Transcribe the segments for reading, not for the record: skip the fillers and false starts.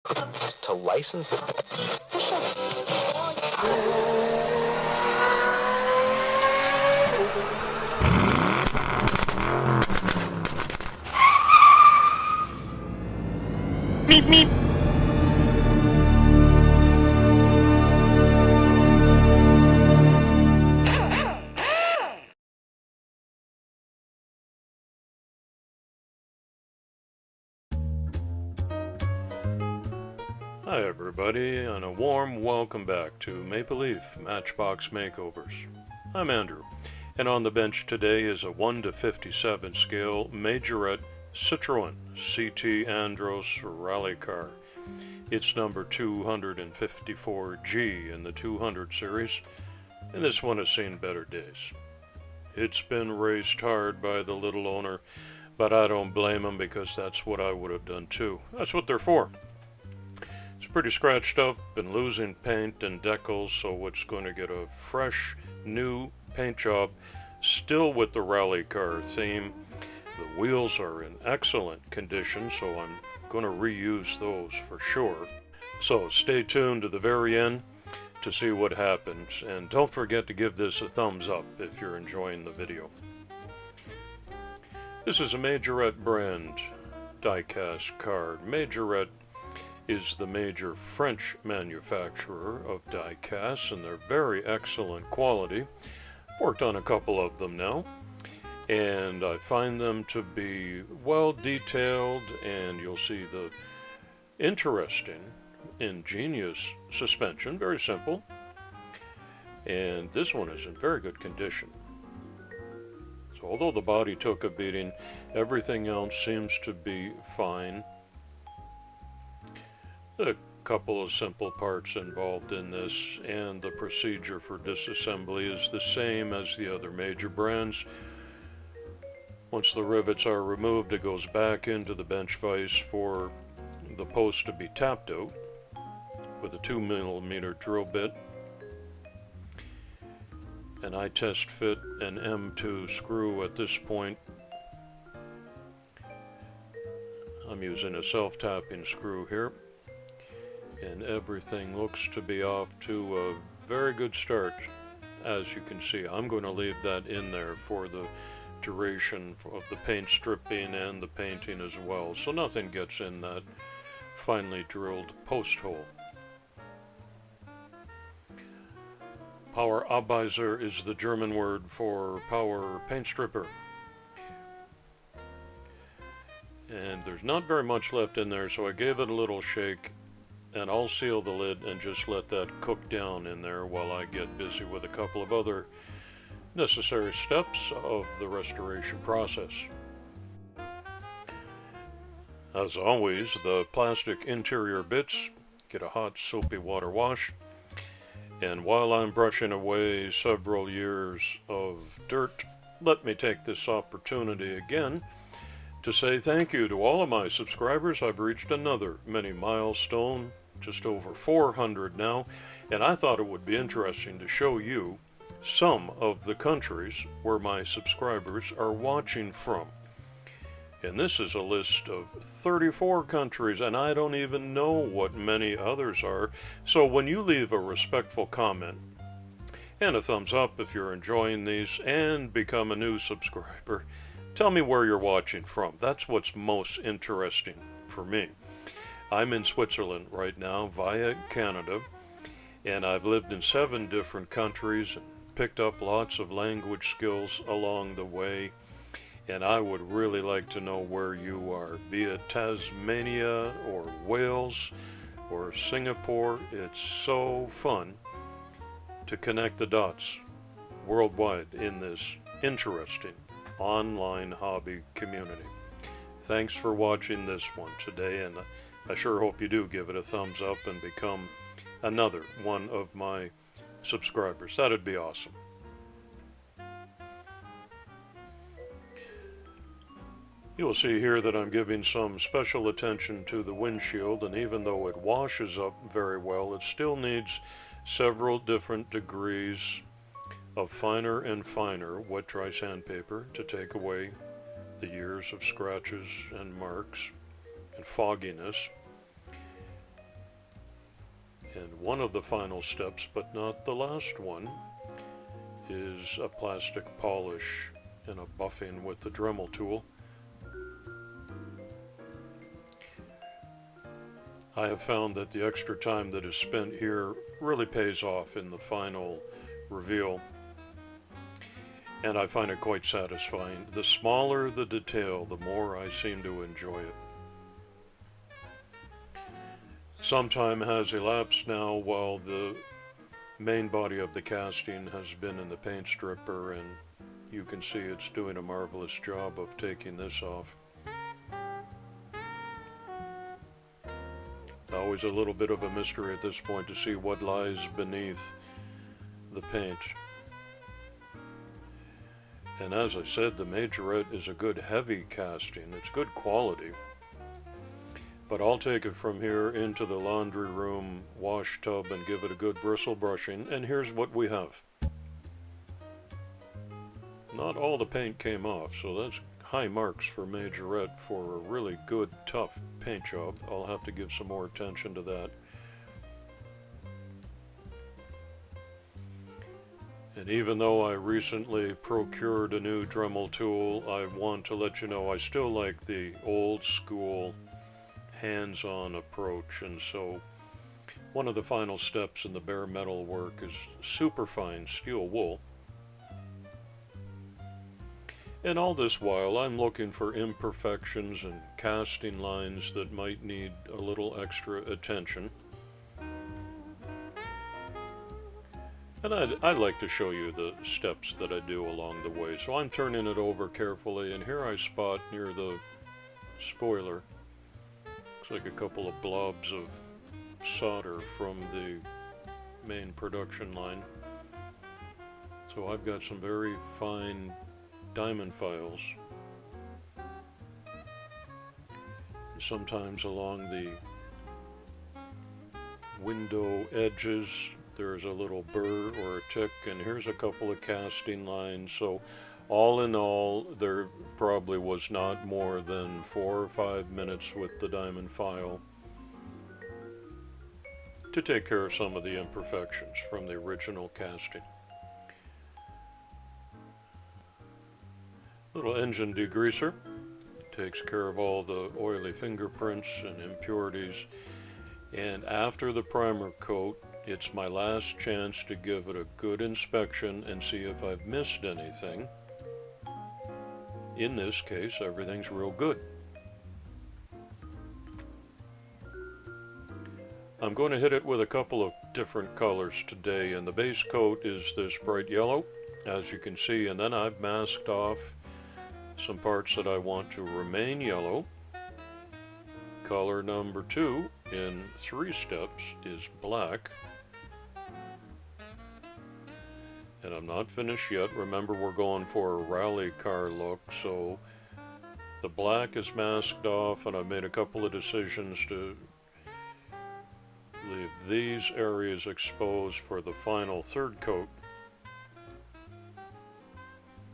to license it. Meep meep. Hi everybody, and a warm welcome back to Maple Leaf Matchbox Makeovers. I'm Andrew, and on the bench today is a 1:57 scale Majorette Citroën C2 Andros rally car. It's number 254G in the 200 series, and this one has seen better days. It's been raced hard by the little owner, but I don't blame him because that's what I would have done too. That's what they're for. It's pretty scratched up and losing paint and decals, so it's going to get a fresh, new paint job, still with the rally car theme. The wheels are in excellent condition, so I'm going to reuse those for sure. So stay tuned to the very end to see what happens, and don't forget to give this a thumbs up if you're enjoying the video. This is a Majorette brand die-cast car. Majorette is the major French manufacturer of die-casts, and they're very excellent quality. Worked on a couple of them now, and I find them to be well detailed, and you'll see the interesting, ingenious suspension, very simple, and this one is in very good condition. So although the body took a beating, everything else seems to be fine. A couple of simple parts involved in this, and the procedure for disassembly is the same as the other major brands. Once the rivets are removed, it goes back into the bench vise for the post to be tapped out with a 2mm drill bit. And I test fit an M2 screw at this point. I'm using a self-tapping screw here, and everything looks to be off to a very good start. As you can see, I'm going to leave that in there for the duration of the paint stripping and the painting as well, so nothing gets in that finely drilled post hole. Power Abbeiser is the German word for power paint stripper. And there's not very much left in there, so I gave it a little shake, and I'll seal the lid and just let that cook down in there while I get busy with a couple of other necessary steps of the restoration process. As always, the plastic interior bits get a hot soapy water wash, and while I'm brushing away several years of dirt, let me take this opportunity again to say thank you to all of my subscribers. I've reached another mini milestone, just over 400 now, and I thought it would be interesting to show you some of the countries where my subscribers are watching from. And this is a list of 34 countries, and I don't even know what many others are. So when you leave a respectful comment and a thumbs up if you're enjoying these, and become a new subscriber, tell me where you're watching from. That's what's most interesting for me. I'm in Switzerland right now via Canada, and I've lived in 7 different countries and picked up lots of language skills along the way, and I would really like to know where you are, be it Tasmania or Wales or Singapore. It's so fun to connect the dots worldwide in this interesting online hobby community. Thanks for watching this one today, and I sure hope you do give it a thumbs up and become another one of my subscribers. That'd be awesome. You'll see here that I'm giving some special attention to the windshield, and even though it washes up very well, it still needs several different degrees of finer and finer wet dry sandpaper to take away the years of scratches and marks and fogginess. And one of the final steps, but not the last one, is a plastic polish and a buffing with the Dremel tool. I have found that the extra time that is spent here really pays off in the final reveal, and I find it quite satisfying. The smaller the detail, the more I seem to enjoy it. Some time has elapsed now while the main body of the casting has been in the paint stripper, and you can see it's doing a marvelous job of taking this off. Always a little bit of a mystery at this point to see what lies beneath the paint. And as I said, the Majorette is a good heavy casting. It's good quality. But I'll take it from here into the laundry room wash tub and give it a good bristle brushing. And here's what we have. Not all the paint came off, so that's high marks for Majorette for a really good, tough paint job. I'll have to give some more attention to that. And even though I recently procured a new Dremel tool, I want to let you know I still like the old school hands-on approach, and so one of the final steps in the bare metal work is superfine steel wool. And all this while, I'm looking for imperfections and casting lines that might need a little extra attention. And I'd like to show you the steps that I do along the way. So I'm turning it over carefully, and here I spot near the spoiler, looks like a couple of blobs of solder from the main production line. So I've got some very fine diamond files. Sometimes along the window edges there's a little burr or a tick, and here's a couple of casting lines. So all in all, there probably was not more than 4 or 5 minutes with the diamond file to take care of some of the imperfections from the original casting. Little engine degreaser takes care of all the oily fingerprints and impurities, and after the primer coat, it's my last chance to give it a good inspection and see if I've missed anything. In this case, everything's real good. I'm going to hit it with a couple of different colors today, and the base coat is this bright yellow, as you can see, and then I've masked off some parts that I want to remain yellow. Color number 2 in 3 steps is black. And I'm not finished yet. Remember, we're going for a rally car look, so the black is masked off, and I've made a couple of decisions to leave these areas exposed for the final 3rd coat,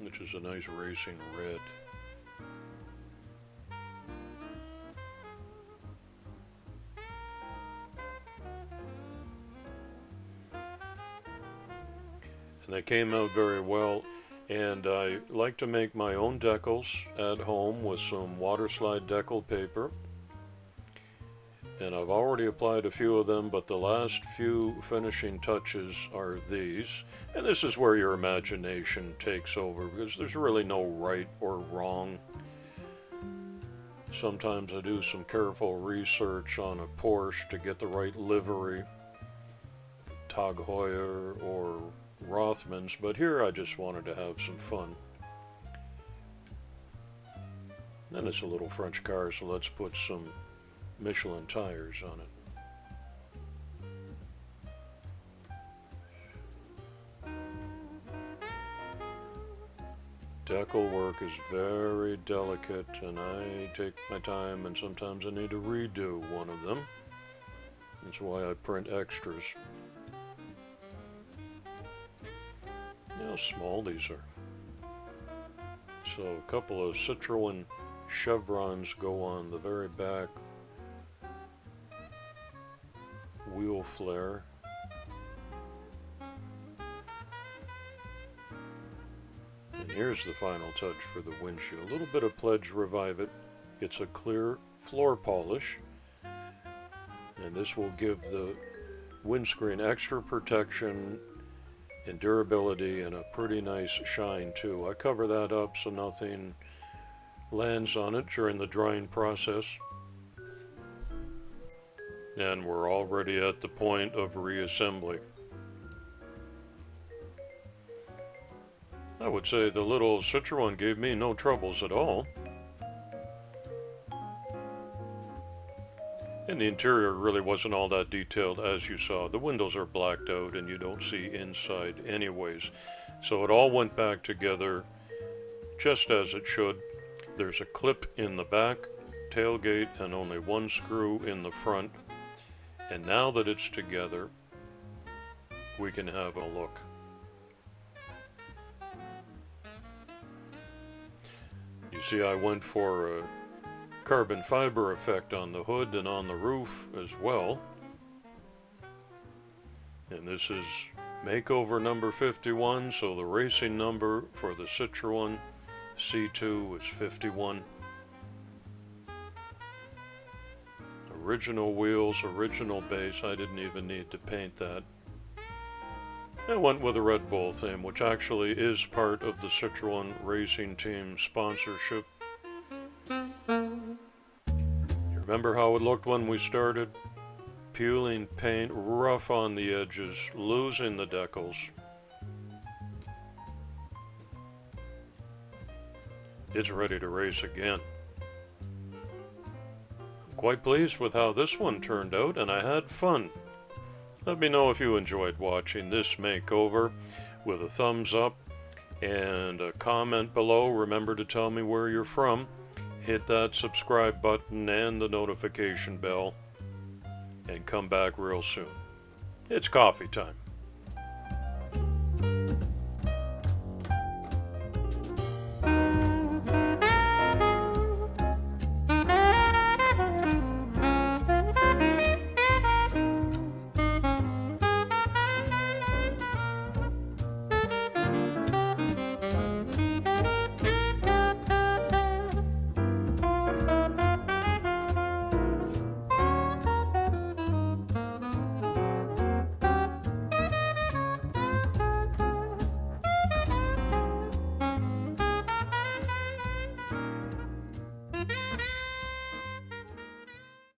which is a nice racing red. And they came out very well, and I like to make my own decals at home with some water slide decal paper. And I've already applied a few of them, but the last few finishing touches are these. And this is where your imagination takes over, because there's really no right or wrong. Sometimes I do some careful research on a Porsche to get the right livery, Tag Heuer or Rothmans, but here I just wanted to have some fun. Then it's a little French car, so let's put some Michelin tires on it. Decal work is very delicate, and I take my time, and sometimes I need to redo one of them. That's why I print extras. How small these are. So a couple of Citroën chevrons go on the very back wheel flare. And here's the final touch for the windshield. A little bit of Pledge Revive It. It's a clear floor polish, and this will give the windscreen extra protection and durability and a pretty nice shine too. I cover that up so nothing lands on it during the drying process. And we're already at the point of reassembly. I would say the little Citroën gave me no troubles at all. And the interior really wasn't all that detailed, as you saw. The windows are blacked out and you don't see inside anyways. So it all went back together just as it should. There's a clip in the back tailgate and only one screw in the front. And now that it's together, we can have a look. You see, I went for a carbon fiber effect on the hood and on the roof as well. And this is makeover number 51, so the racing number for the Citroën C2 is 51. Original wheels, original base. I didn't even need to paint that. I went with a Red Bull theme, which actually is part of the Citroën racing team sponsorship. Remember how it looked when we started? Peeling paint, rough on the edges, losing the decals. It's ready to race again. I'm quite pleased with how this one turned out, and I had fun. Let me know if you enjoyed watching this makeover with a thumbs up and a comment below. Remember to tell me where you're from. Hit that subscribe button and the notification bell, and come back real soon. It's coffee time.